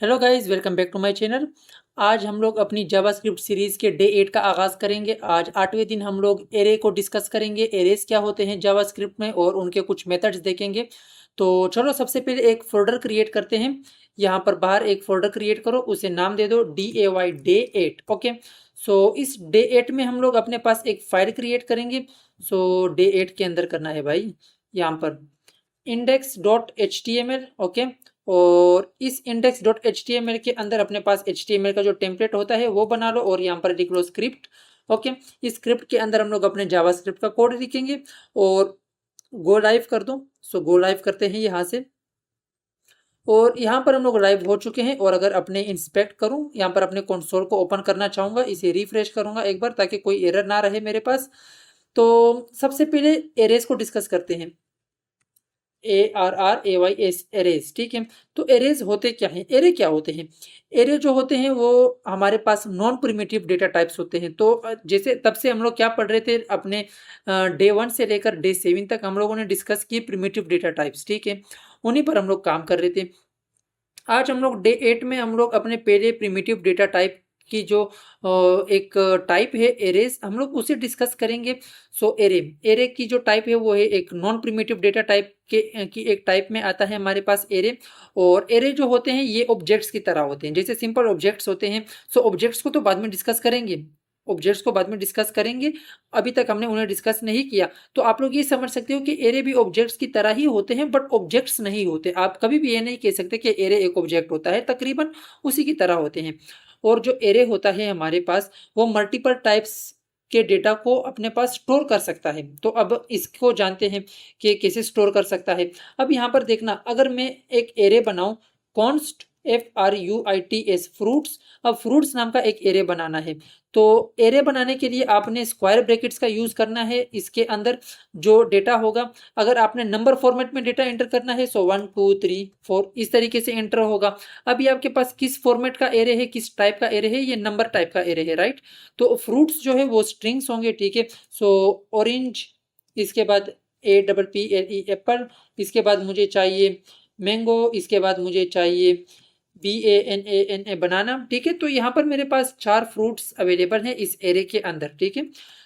Hello guys, welcome back to my channel. आज हम लोग अपनी जावास्क्रिप्ट सीरीज़ के डे 8 का आगाज़ करेंगे। आज 8वें दिन हम लोग एरे को डिस्कस करेंगे। एरेस क्या होते हैं जावास्क्रिप्ट में और उनके कुछ मेथड्स देखेंगे। तो चलो सबसे पहले एक फोल्डर क्रिएट करते हैं। यहाँ पर बाहर एक फोल्डर क्रिएट करो, उसे नाम दे दो DAY डे 8। ओके, सो इस डे 8 में हम लोग अपने पास एक फाइल क्रिएट करेंगे। सो डे 8 के अंदर करना है भाई, यहाँ पर index.html। ओके, और इस index.html के अंदर अपने पास html का जो टेम्पलेट होता है वो बना लो और यहाँ पर लिख लो स्क्रिप्ट। ओके, इस स्क्रिप्ट के अंदर हम लोग अपने जावास्क्रिप्ट का कोड लिखेंगे और गो लाइव कर दो। सो गो लाइव करते हैं यहाँ से, और यहाँ पर हम लोग लाइव हो चुके हैं। और अगर अपने इंस्पेक्ट करूँ, यहाँ पर अपने कंसोल को ओपन करना चाहूँगा, इसे रिफ्रेश करूँगा एक बार ताकि कोई एरर ना रहे मेरे पास। तो सबसे पहले एरेस को डिस्कस करते हैं। ARRAYS एरेज, ठीक है। तो एरेज होते क्या हैं? एरे क्या होते हैं? एरे जो होते हैं वो हमारे पास नॉन प्रिमिटिव डेटा टाइप्स होते हैं। तो जैसे तब से हम लोग क्या पढ़ रहे थे, अपने डे 1 से लेकर डे 7 तक हम लोगों ने डिस्कस किए प्रिमिटिव डेटा टाइप्स, ठीक है। उन्हीं पर हम लोग काम कर रहे थे। आज हम लोग डे 8 में हम लोग अपने पहले प्रिमिटिव डेटा टाइप की जो एक टाइप है एरेज, हम लोग उसे डिस्कस करेंगे। सो एरे एरे की जो टाइप है वो है एक नॉन प्रिमिटिव डेटा टाइप के की एक टाइप में आता है हमारे पास एरे। और एरे जो होते हैं ये ऑब्जेक्ट्स की तरह होते हैं, जैसे सिंपल ऑब्जेक्ट्स होते हैं। सो ऑब्जेक्ट्स को तो बाद में डिस्कस करेंगे, ऑब्जेक्ट्स को बाद में डिस्कस करेंगे, अभी तक हमने उन्हें डिस्कस नहीं किया। तो आप लोग ये समझ सकते हो कि एरे भी ऑब्जेक्ट्स की तरह ही होते हैं, बट ऑब्जेक्ट्स नहीं होते। आप कभी भी ये नहीं कह सकते कि एरे एक ऑब्जेक्ट होता है, तकरीबन उसी की तरह होते हैं। और जो एरे होता है हमारे पास, वो मल्टीपल टाइप्स के डेटा को अपने पास स्टोर कर सकता है। तो अब इसको जानते हैं कि कैसे स्टोर कर सकता है। अब यहाँ पर देखना, अगर मैं एक एरे बनाऊं, कॉन्स्ट FRUITS फ्रूट्स, अब फ्रूट्स नाम का एक एरे बनाना है। तो एरे बनाने के लिए आपने स्क्वायर ब्रैकेट्स का यूज करना है। इसके अंदर जो डेटा होगा, अगर आपने नंबर फॉर्मेट में डेटा एंटर करना है, सो 1 2 3 4 इस तरीके से एंटर होगा। अभी आपके पास किस फॉर्मेट का एरे है, किस टाइप का एरे है? ये नंबर टाइप का एरे है, राइट। तो फ्रूट्स जो है वो स्ट्रिंग्स होंगे, ठीक है। सो ऑरेंज, इसके बाद APPLE एप्पल, इसके बाद मुझे चाहिए मैंगो, इसके बाद मुझे चाहिए BANANA बनाना, ठीक है। तो यहाँ पर मेरे पास 4 फ्रूट्स अवेलेबल हैं इस एरे के अंदर, ठीक है।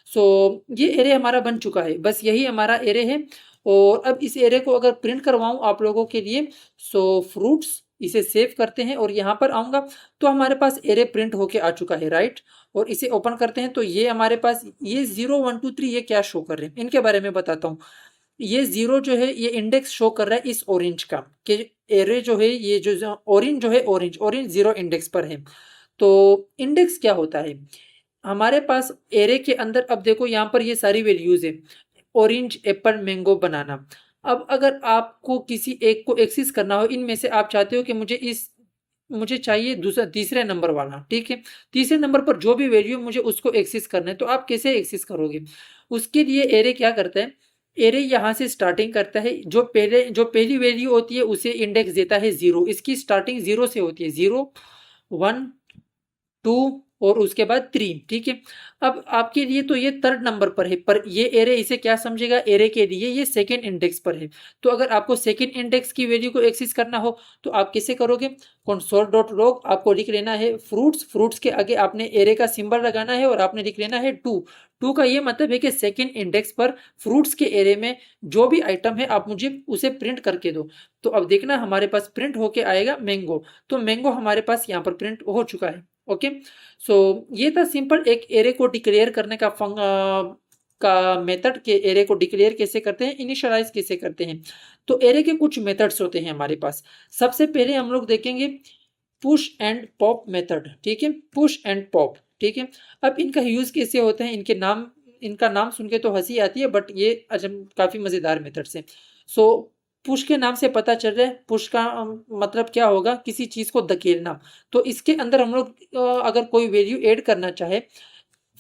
सो ये एरे हमारा बन चुका है, बस यही हमारा एरे है। और अब इस एरे को अगर प्रिंट करवाऊँ आप लोगों के लिए, सो फ्रूट्स, इसे सेव करते हैं और यहाँ पर आऊँगा तो हमारे पास एरे प्रिंट होके आ चुका है, राइट। और इसे ओपन करते हैं तो ये हमारे पास ये 0 1 2 3 ये क्या शो कर रहे हैं, इनके बारे में बताता हूँ। ये 0 जो है ये इंडेक्स शो कर रहा है इस ऑरेंज का, कि एरे जो है ये जो ऑरेंज जो है, ऑरेंज ऑरेंज 0 इंडेक्स पर है। तो इंडेक्स क्या होता है हमारे पास एरे के अंदर? अब देखो यहाँ पर ये सारी वैल्यूज है, ऑरेंज एप्पल मैंगो बनाना। अब अगर आपको किसी एक को एक्सेस करना हो, इनमें से आप चाहते हो कि मुझे चाहिए दूसरा तीसरे नंबर वाला, ठीक है। तीसरे नंबर पर जो भी वैल्यू मुझे उसको एक्सेस करना है, तो आप कैसे एक्सेस करोगे? उसके लिए एरे क्या करता है, एरे यहाँ से स्टार्टिंग करता है, जो पहली वैल्यू होती है उसे इंडेक्स देता है 0। इसकी स्टार्टिंग 0 से होती है, 0 1 2 और उसके बाद 3, ठीक है। अब आपके लिए तो ये थर्ड नंबर पर है, पर ये एरे इसे क्या समझेगा, एरे के लिए ये सेकेंड इंडेक्स पर है। तो अगर आपको सेकेंड इंडेक्स की वैल्यू को एक्सेस करना हो तो आप कैसे करोगे? console.log आपको लिख लेना है फ्रूट्स, फ्रूट्स के आगे आपने एरे का सिंबल लगाना है और आपने लिख लेना है 2। 2 का ये मतलब है कि सेकेंड इंडेक्स पर फ्रूट्स के एरे में जो भी आइटम है आप मुझे उसे प्रिंट करके दो। तो अब देखना हमारे पास प्रिंट होके आएगा मैंगो। तो मैंगो हमारे पास यहाँ पर प्रिंट हो चुका है। ओके, सो ये था सिंपल एक एरे को डिक्लेयर करने का मेथड, के एरे को डिक्लेयर कैसे करते हैं, इनिशियलाइज कैसे करते हैं। तो एरे के कुछ मेथड्स होते हैं हमारे पास। सबसे पहले हम लोग देखेंगे पुश एंड पॉप मेथड, ठीक है। पुश एंड पॉप, ठीक है। अब इनका यूज कैसे होता है, इनका नाम सुन के तो हंसी आती है, बट ये अजब काफी मजेदार मेथड्स हैं। सो पुश के नाम से पता चल रहा है, पुश का मतलब क्या होगा, किसी चीज को धकेलना। तो इसके अंदर हम लोग अगर कोई वैल्यू ऐड करना चाहे,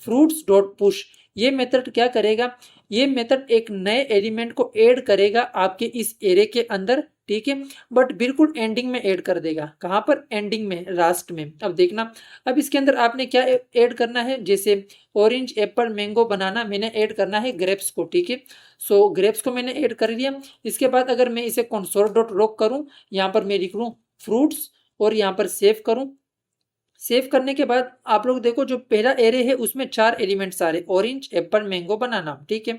फ्रूट्स डॉट पुश, ये मेथड क्या करेगा, ये मेथड एक नए एलिमेंट को ऐड करेगा आपके इस एरे के अंदर, ठीक है। बट बिल्कुल एंडिंग में ऐड कर देगा। कहाँ पर? एंडिंग में, लास्ट में। अब देखना, अब इसके अंदर आपने क्या ऐड करना है, जैसे ऑरेंज एप्पल मैंगो बनाना, मैंने ऐड करना है ग्रेप्स को, ठीक है। सो ग्रेप्स को मैंने ऐड कर दिया। इसके बाद अगर मैं इसे console.log करूँ, यहाँ पर मैं लिख लूँ फ्रूट्स और यहाँ पर सेव करूँ। सेव करने के बाद आप लोग देखो जो पहला एरे है उसमें 4 एलिमेंट्स आ रहे, ऑरेंज, एप्पल, मैंगो, बनाना, ठीक है।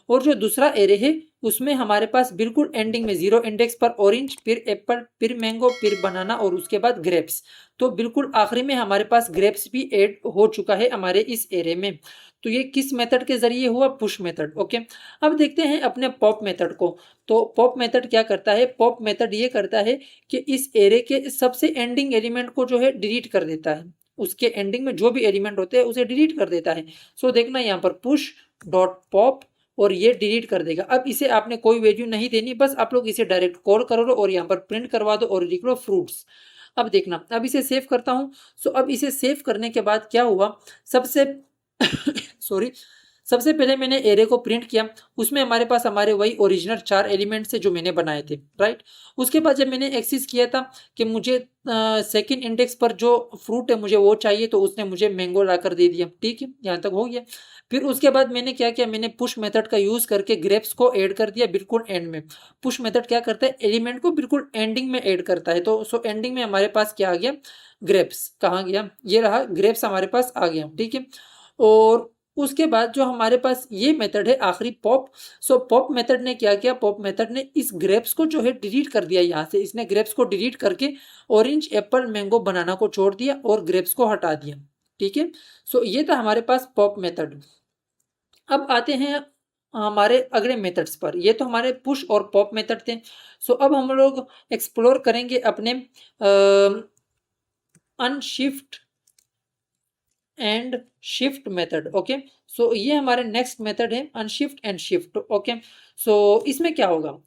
और जो दूसरा एरे है उसमें हमारे पास बिल्कुल एंडिंग में 0 इंडेक्स पर ऑरेंज, फिर एप्पल, फिर मैंगो, फिर बनाना और उसके बाद ग्रेप्स। तो बिल्कुल आखिरी में हमारे पास ग्रेप्स भी ऐड हो चुका है हमारे इस एरे में। तो ये किस मेथड के जरिए हुआ? Push method. ओके, अब देखते हैं अपने पॉप मेथड को। तो पॉप मेथड क्या करता है? पॉप मेथड ये करता है कि इस एरे के सबसे एंडिंग एलिमेंट को जो है डिलीट कर देता है। उसके एंडिंग में जो भी एलिमेंट होते हैं उसे डिलीट कर देता है। सो देखना यहाँ पर पुश डॉट पॉप और ये डिलीट कर देगा। अब इसे आपने कोई वैल्यू नहीं देनी, बस आप लोग इसे डायरेक्ट कॉल करो और यहाँ पर प्रिंट करवा दो और लिख लो फ्रूट्स। अब देखना, अब इसे सेव करता हूँ। सो अब इसे सेव करने के बाद क्या हुआ, सबसे सॉरी, सबसे पहले मैंने एरे को प्रिंट किया। उसमें हमारे पास हमारे वही ओरिजिनल 4 एलिमेंट्स है जो मैंने बनाए थे, राइट। उसके बाद जब मैंने एक्सेस किया था कि मुझे सेकंड इंडेक्स पर जो फ्रूट है मुझे वो चाहिए, तो उसने मुझे मैंगो ला कर दे दिया, ठीक है, यहाँ तक हो गया। फिर उसके बाद मैंने क्या किया, मैंने पुश मेथड का यूज करके ग्रेप्स को ऐड कर दिया बिल्कुल एंड में। पुश मेथड क्या करता है, एलिमेंट को बिल्कुल एंडिंग में ऐड करता है। तो सो एंडिंग में हमारे पास क्या आ गया, ग्रेप्स। कहाँ गया, ये रहा, ग्रेप्स हमारे पास आ गया, ठीक है। और उसके बाद जो हमारे पास ये मेथड है आखिरी पॉप। सो पॉप मेथड ने क्या किया, पॉप मेथड ने इस ग्रेप्स को जो है डिलीट कर दिया। यहाँ से इसने ग्रेप्स को डिलीट करके ऑरेंज, एप्पल, मैंगो, बनाना को छोड़ दिया और ग्रेप्स को हटा दिया, ठीक है। सो ये था हमारे पास पॉप मेथड। अब आते हैं हमारे अगले मेथड्स पर। ये तो हमारे पुश और पॉप मेथड थे। सो अब हम लोग एक्सप्लोर करेंगे अपने unshift and shift method. Okay, so ये हमारे नेक्स्ट मेथड है, unshift and shift. Okay, so इसमें क्या होगा,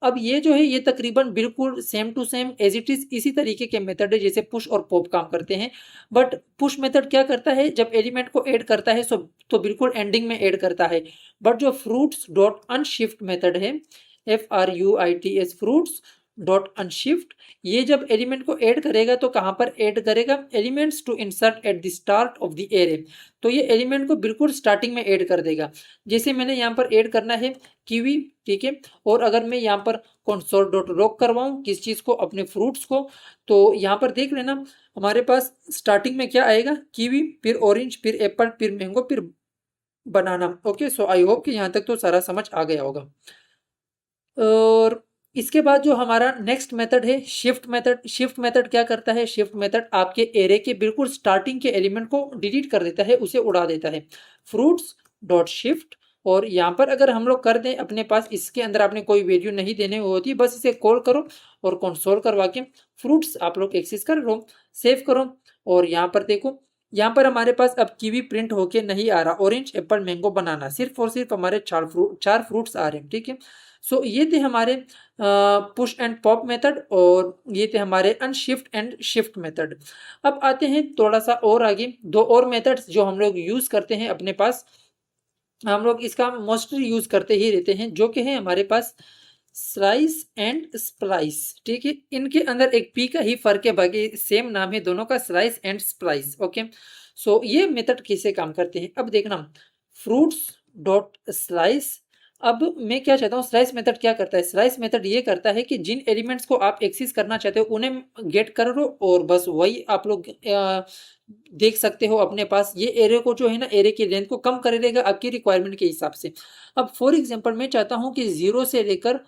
अब ये जो है ये तकरीबन बिल्कुल same to same as it is इसी तरीके के मेथड है जैसे पुश और पॉप काम करते हैं। बट पुश मेथड क्या करता है, जब एलिमेंट को ऐड करता है तो बिल्कुल एंडिंग में ऐड करता है। बट जो फ्रूट्स डॉट अनशिफ्ट मेथड है, FRUITS, फ्रूट्स डॉट अनशिफ्ट, ये जब एलिमेंट को ऐड करेगा तो कहाँ पर ऐड करेगा, elements to insert at the start of the array. तो ये एलिमेंट को बिल्कुल स्टार्टिंग में ऐड कर देगा। जैसे मैंने यहाँ पर ऐड करना है कीवी, ठीक है। और अगर मैं यहाँ पर कंसोल डॉट लॉग करवाऊँ किस चीज़ को, अपने फ्रूट्स को, तो यहाँ पर देख लेना हमारे पास स्टार्टिंग में क्या आएगा, कीवी, फिर ऑरेंज, फिर एप्पल, फिर मैंगो, फिर बनाना। ओके, सो आई होप कि यहाँ तक तो सारा समझ आ गया होगा। और इसके बाद जो हमारा नेक्स्ट मेथड है शिफ्ट मेथड। शिफ्ट मेथड क्या करता है, शिफ्ट मेथड आपके एरे के बिल्कुल स्टार्टिंग के एलिमेंट को डिलीट कर देता है, उसे उड़ा देता है। फ्रूट्स डॉट शिफ्ट, और यहाँ पर अगर हम लोग कर दें अपने पास, इसके अंदर आपने कोई वैल्यू नहीं देने होती, बस इसे कॉल करो और कंसोल करवा के फ्रूट्स आप लोग एक्सेस कर लो, सेव करो। और यहाँ पर देखो, यहाँ पर हमारे पास अब कीवी प्रिंट होके नहीं आ रहा, ऑरेंज, एप्पल, मैंगो, बनाना, सिर्फ और सिर्फ हमारे 4 फ्रूट्स आ रहे हैं, ठीक है। सो ये थे हमारे पुश एंड पॉप मेथड और ये थे हमारे अनशिफ्ट एंड शिफ्ट मेथड। अब आते हैं थोड़ा सा और आगे, दो और मेथड्स जो हम लोग यूज करते हैं अपने पास, हम लोग इसका मोस्टली यूज करते ही रहते हैं, जो कि है हमारे पास स्लाइस एंड स्प्लाइस, ठीक है। इनके अंदर एक पी का ही फर्क है, बाकी सेम नाम है दोनों का, slice and splice. Okay, so ये मेथड कैसे काम करते हैं, अब देखना, फ्रूट्स डॉट स्लाइस। अब मैं क्या चाहता हूँ, स्लाइस मेथड क्या करता है, स्लाइस मेथड ये करता है कि जिन एलिमेंट्स को आप एक्सेस करना चाहते हो उन्हें गेट कर लो और बस वही आप लोग देख सकते हो अपने पास। ये एरे को जो है ना, एरे की लेंथ को कम कर देगा आपकी रिक्वायरमेंट के हिसाब से। अब फॉर एग्जांपल मैं चाहता हूँ कि 0 से लेकर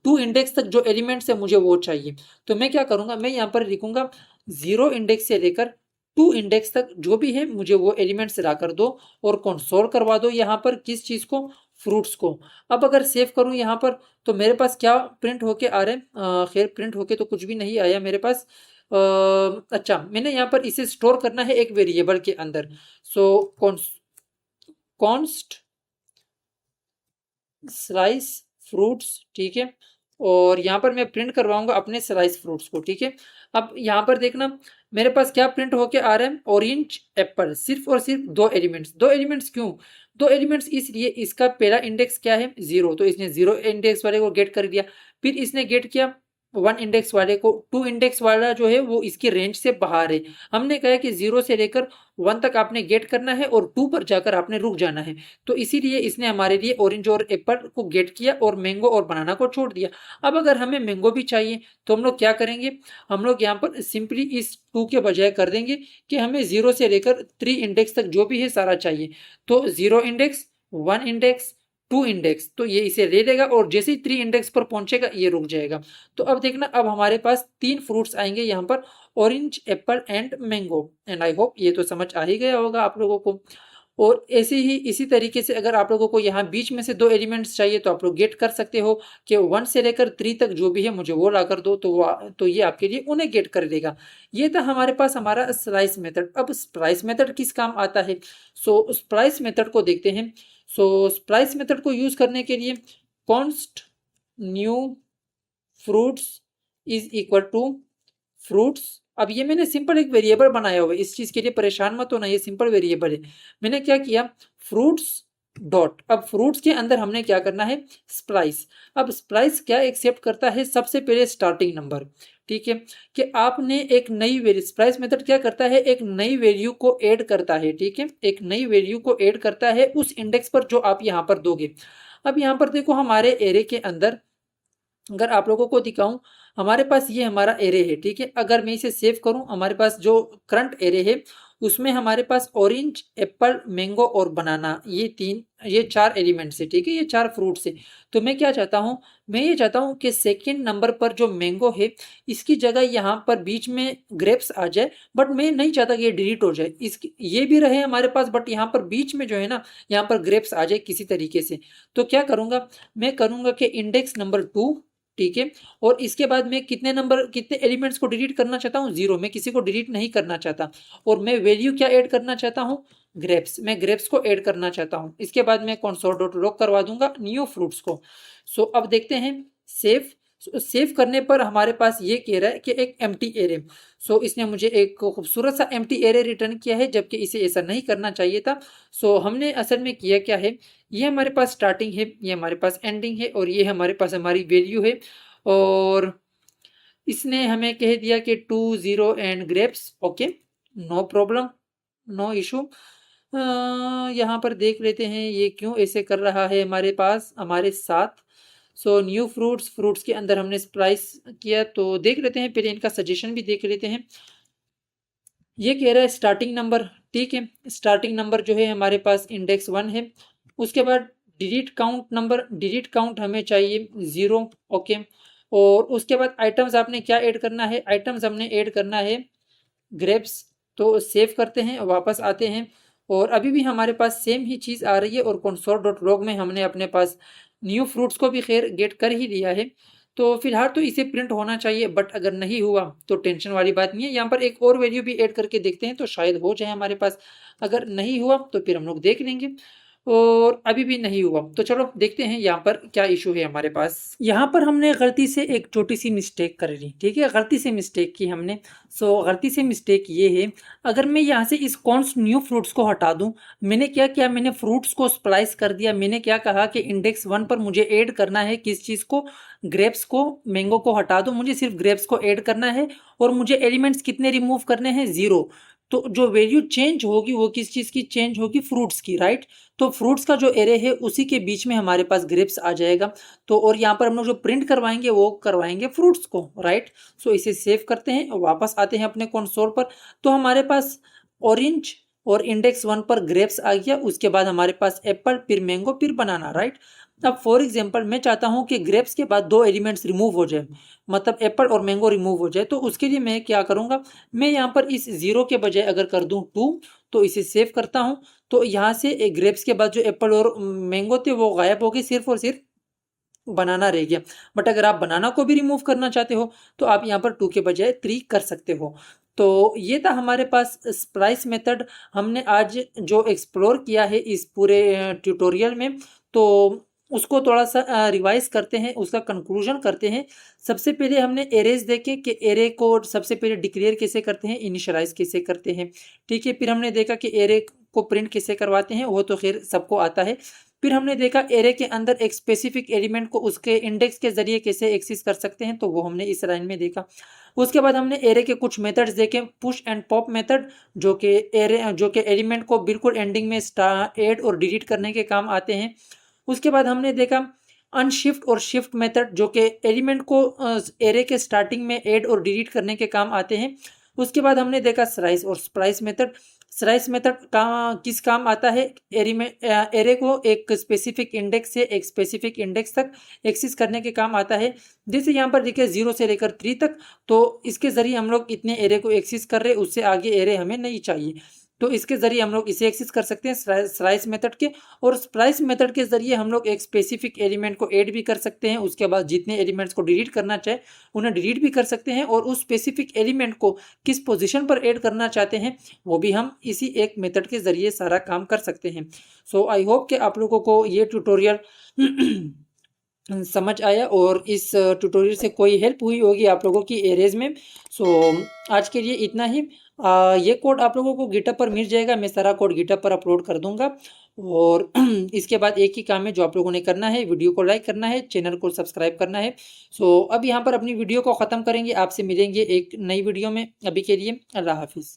2 इंडेक्स तक जो एलिमेंट्स है मुझे वो चाहिए, तो मैं क्या करूँगा, मैं यहाँ पर लिखूंगा 0 इंडेक्स से लेकर 2 इंडेक्स तक जो भी है मुझे वो एलिमेंट्स ला कर दो और कंसोल करवा दो यहाँ पर किस चीज़ को, फ्रूट्स को। अब अगर सेव करूँ यहाँ पर तो मेरे पास क्या प्रिंट होके आ रहे हैं, खैर प्रिंट होके तो कुछ भी नहीं आया मेरे पास। अच्छा, मैंने यहाँ पर इसे स्टोर करना है एक वेरिएबल के अंदर। सो कॉन्स्ट स्लाइस फ्रूट्स, ठीक है। और यहाँ पर मैं प्रिंट करवाऊंगा अपने स्लाइस फ्रूट्स को, ठीक है। अब यहाँ पर देखना मेरे पास क्या प्रिंट होके आ रहे हैं, ऑरेंज, एप्पल, सिर्फ और सिर्फ 2 एलिमेंट्स। 2 एलिमेंट्स क्यों, 2 एलिमेंट्स इसलिए, इसका पहला इंडेक्स क्या है 0, तो इसने 0 इंडेक्स वाले को गेट कर दिया। फिर इसने गेट किया 1 इंडेक्स वाले को, 2 इंडेक्स वाला जो है वो इसकी रेंज से बाहर है। हमने कहा कि 0 से लेकर 1 तक आपने गेट करना है और 2 पर जाकर आपने रुक जाना है। तो इसीलिए इसने हमारे लिए ऑरेंज और एप्पल को गेट किया और मैंगो और बनाना को छोड़ दिया। अब अगर हमें मैंगो भी चाहिए तो हम लोग क्या करेंगे, हम लोग यहाँ पर सिंपली इस 2 के बजाय कर देंगे कि हमें 0 से लेकर 3 इंडेक्स तक जो भी है सारा चाहिए। तो 0 इंडेक्स, 1 इंडेक्स, 2 इंडेक्स, तो ये इसे ले लेगा और जैसे ही 3 इंडेक्स पर पहुंचेगा ये रुक जाएगा। तो अब देखना, अब हमारे पास 3 फ्रूट्स आएंगे यहाँ पर, orange, Apple and mango. And I hope ये तो समझ आ ही गया होगा आप लोगों को। और ऐसे ही इसी तरीके से अगर आप लोगों को यहाँ बीच में से 2 एलिमेंट्स चाहिए तो आप लोग गेट कर सकते हो कि 1 से लेकर 3 तक जो भी है मुझे वो ला कर दो, तो ये आपके लिए उन्हें गेट कर देगा। ये था हमारे पास हमारा स्प्लाइस मेथड। अब स्प्लाइस मेथड किस काम आता है, सो स्प्लाइस मेथड को देखते हैं। सो स्प्लाइस मेथड को यूज करने के लिए const new fruits is equal to fruits. अब ये मैंने सिंपल एक वेरिएबल बनाया हुआ है, इस चीज के लिए परेशान मत होना, ये सिंपल वेरिएबल है। मैंने क्या किया, फ्रूट्स डॉट, अब फ्रूट्स के अंदर हमने क्या करना है, स्प्लाइस। अब स्प्लाइस क्या एक्सेप्ट करता है, सबसे पहले स्टार्टिंग नंबर। ठीक है, कि आपने एक नई वैल्यू, स्प्लाइस मेथड क्या करता है, एक नई वैल्यू को ऐड करता है। ठीक है, एक नई वैल्यू को ऐड करता है उस इंडेक्स पर जो आप यहाँ पर दोगे। अब यहाँ पर देखो हमारे एरे के अंदर अगर आप लोगों को दिखाऊं, हमारे पास ये हमारा एरे है। ठीक है, अगर मैं इसे सेव करूं, हमारे पास जो करंट एरे है उसमें हमारे पास ऑरेंज, एप्पल, मैंगो और बनाना, ये 4 एलिमेंट्स है। ठीक है, ये 4 फ्रूट्स है। तो मैं क्या चाहता हूं, मैं ये चाहता हूं कि सेकंड नंबर पर जो मैंगो है इसकी जगह यहाँ पर बीच में ग्रेप्स आ जाए, बट मैं नहीं चाहता कि ये डिलीट हो जाए, इसकी ये भी रहे हमारे पास, बट यहाँ पर बीच में जो है ना, यहाँ पर ग्रेप्स आ जाए किसी तरीके से। तो क्या करूंगा, मैं करूंगा कि इंडेक्स नंबर 2, ठीक है, और इसके बाद मैं कितने एलिमेंट्स को डिलीट करना चाहता हूँ, 0, मैं किसी को डिलीट नहीं करना चाहता। और मैं वैल्यू क्या ऐड करना चाहता हूँ, ग्रेप्स, मैं ग्रेप्स को ऐड करना चाहता हूँ। इसके बाद मैं कंसोल डॉट लॉग करवा दूंगा न्यू फ्रूट्स को। सो अब देखते हैं सेव। सेव करने पर हमारे पास ये कह रहा है कि एक एम्प्टी एरे। सो इसने मुझे एक खूबसूरत सा एम्प्टी एरे रिटर्न किया है, जबकि इसे ऐसा नहीं करना चाहिए था। सो हमने असल में किया क्या है, ये हमारे पास स्टार्टिंग है, ये हमारे पास एंडिंग है, और ये हमारे पास हमारी वैल्यू है। और इसने हमें कह दिया कि 2 0 and grapes. Okay, no problem, no issue. यहाँ पर देख लेते हैं ये क्यों ऐसे कर रहा है हमारे पास हमारे साथ। सो न्यू फ्रूट्स, फ्रूट्स के अंदर हमने स्प्लाइस किया, तो देख लेते हैं, पहले इनका सजेशन भी देख लेते हैं। ये कह रहा है स्टार्टिंग नंबर। ठीक है, स्टार्टिंग नंबर जो है हमारे पास इंडेक्स 1 है। उसके बाद delete count number, delete count हमें चाहिए 0। ओके, और उसके बाद आइटम्स आपने क्या ऐड करना है, आइटम्स हमने ऐड करना है ग्रेप्स। तो सेव करते हैं, वापस आते हैं, और अभी भी हमारे पास सेम ही चीज़ आ रही है, और कंसोल डॉट लॉग में हमने अपने पास न्यू फ्रूट्स को भी खैर गेट कर ही लिया है। तो फिलहाल तो इसे प्रिंट होना चाहिए, बट अगर नहीं हुआ तो टेंशन वाली बात नहीं है। यहाँ पर एक और वैल्यू भी ऐड करके देखते हैं तो शायद हो जाए हमारे पास। अगर नहीं हुआ तो फिर हम लोग देख लेंगे, और अभी भी नहीं हुआ तो चलो देखते हैं यहाँ पर क्या इशू है हमारे पास। यहाँ पर हमने गलती से एक छोटी सी मिस्टेक कर ली। ठीक है, गलती से मिस्टेक की हमने। सो गलती से मिस्टेक ये है, अगर मैं यहाँ से इस कॉन्स्ट न्यू फ्रूट्स को हटा दूँ, मैंने क्या किया, मैंने फ्रूट्स को स्प्लाइस कर दिया। मैंने क्या कहा कि इंडेक्स 1 पर मुझे ऐड करना है किस चीज़ को, ग्रेप्स को। मैंगो को हटा दो, मुझे सिर्फ ग्रेप्स को ऐड करना है, और मुझे एलिमेंट्स कितने रिमूव करने हैं, 0। तो जो वैल्यू चेंज होगी वो किस चीज़ की चेंज होगी, फ्रूट्स की, राइट। तो फ्रूट्स का जो एरे है उसी के बीच में हमारे पास ग्रेप्स आ जाएगा। तो और यहाँ पर हम लोग जो प्रिंट करवाएंगे वो करवाएंगे फ्रूट्स को, राइट। सो इसे सेव करते हैं, वापस आते हैं अपने कंसोल पर। तो हमारे पास ऑरेंज और इंडेक्स 1 पर ग्रेप्स आ गया, उसके बाद हमारे पास एप्पल, फिर मैंगो, फिर बनाना, राइट। अब फॉर एग्जाम्पल मैं चाहता हूँ कि ग्रेप्स के बाद 2 एलिमेंट्स रिमूव हो जाए, मतलब एप्पल और मैंगो रिमूव हो जाए। तो उसके लिए मैं क्या करूँगा, मैं यहाँ पर इस 0 के बजाय अगर कर दूँ 2, तो इसे सेव करता हूँ। तो यहाँ से ग्रेप्स के बाद जो एप्पल और मैंगो थे वो गायब हो गए, सिर्फ और सिर्फ बनाना रह गया। बट अगर आप बनाना को भी रिमूव करना चाहते हो तो आप यहाँ पर 2 के बजाय 3 कर सकते हो। तो ये था हमारे पास स्प्लाइस मेथड। हमने आज जो एक्सप्लोर किया है इस पूरे ट्यूटोरियल में, तो उसको थोड़ा सा रिवाइज करते हैं, उसका कंक्लूजन करते हैं। सबसे पहले हमने एरेज देखे कि एरे को सबसे पहले डिक्लेयर कैसे करते हैं, इनिशियलाइज कैसे करते हैं। ठीक है, फिर हमने देखा कि एरे को प्रिंट कैसे करवाते हैं, वो तो खैर सबको आता है। फिर हमने देखा एरे के अंदर एक स्पेसिफिक एलिमेंट को उसके इंडेक्स के जरिए कैसे एक्सेस कर सकते हैं, तो वो हमने इस लाइन में देखा। उसके बाद हमने एरे के कुछ मेथड्स देखे, पुश एंड पॉप मेथड जो कि एलिमेंट को बिल्कुल एंडिंग में ऐड और डिलीट करने के काम आते हैं। उसके बाद हमने देखा अनशिफ्ट और शिफ्ट मेथड जो कि एलिमेंट को एरे के स्टार्टिंग में ऐड और डिलीट करने के काम आते हैं। उसके बाद हमने देखा स्लाइस और स्प्लाइस मेथड। स्लाइस मेथड का किस काम आता है, एरे को एक स्पेसिफिक इंडेक्स से एक स्पेसिफिक इंडेक्स तक एक्सेस करने के काम आता है। जैसे यहाँ पर देखिए 0 से लेकर 3 तक, तो इसके जरिए हम लोग इतने एरे को एक्सेस कर रहे हैं, उससे आगे एरे हमें नहीं चाहिए, तो इसके जरिए हम लोग इसे एक्सेस कर सकते हैं स्लाइस मेथड के। और स्प्लाइस मेथड के जरिए हम लोग एक स्पेसिफिक एलिमेंट को ऐड भी कर सकते हैं, उसके बाद जितने एलिमेंट्स को डिलीट करना चाहे उन्हें डिलीट भी कर सकते हैं, और उस स्पेसिफिक एलिमेंट को किस पोजीशन पर ऐड करना चाहते हैं वो भी हम इसी एक मेथड के जरिए सारा काम कर सकते हैं। सो आई होप कि आप लोगों को ये ट्यूटोरियल समझ आया और इस ट्यूटोरियल से कोई हेल्प हुई होगी आप लोगों की एरेज में। सो आज के लिए इतना ही। ये कोड आप लोगों को गिटहब पर मिल जाएगा, मैं सारा कोड गिटहब पर अपलोड कर दूंगा। और इसके बाद एक ही काम है जो आप लोगों ने करना है, वीडियो को लाइक करना है, चैनल को सब्सक्राइब करना है। सो अब यहाँ पर अपनी वीडियो को ख़त्म करेंगे, आपसे मिलेंगे एक नई वीडियो में। अभी के लिए अल्लाह हाफिज़।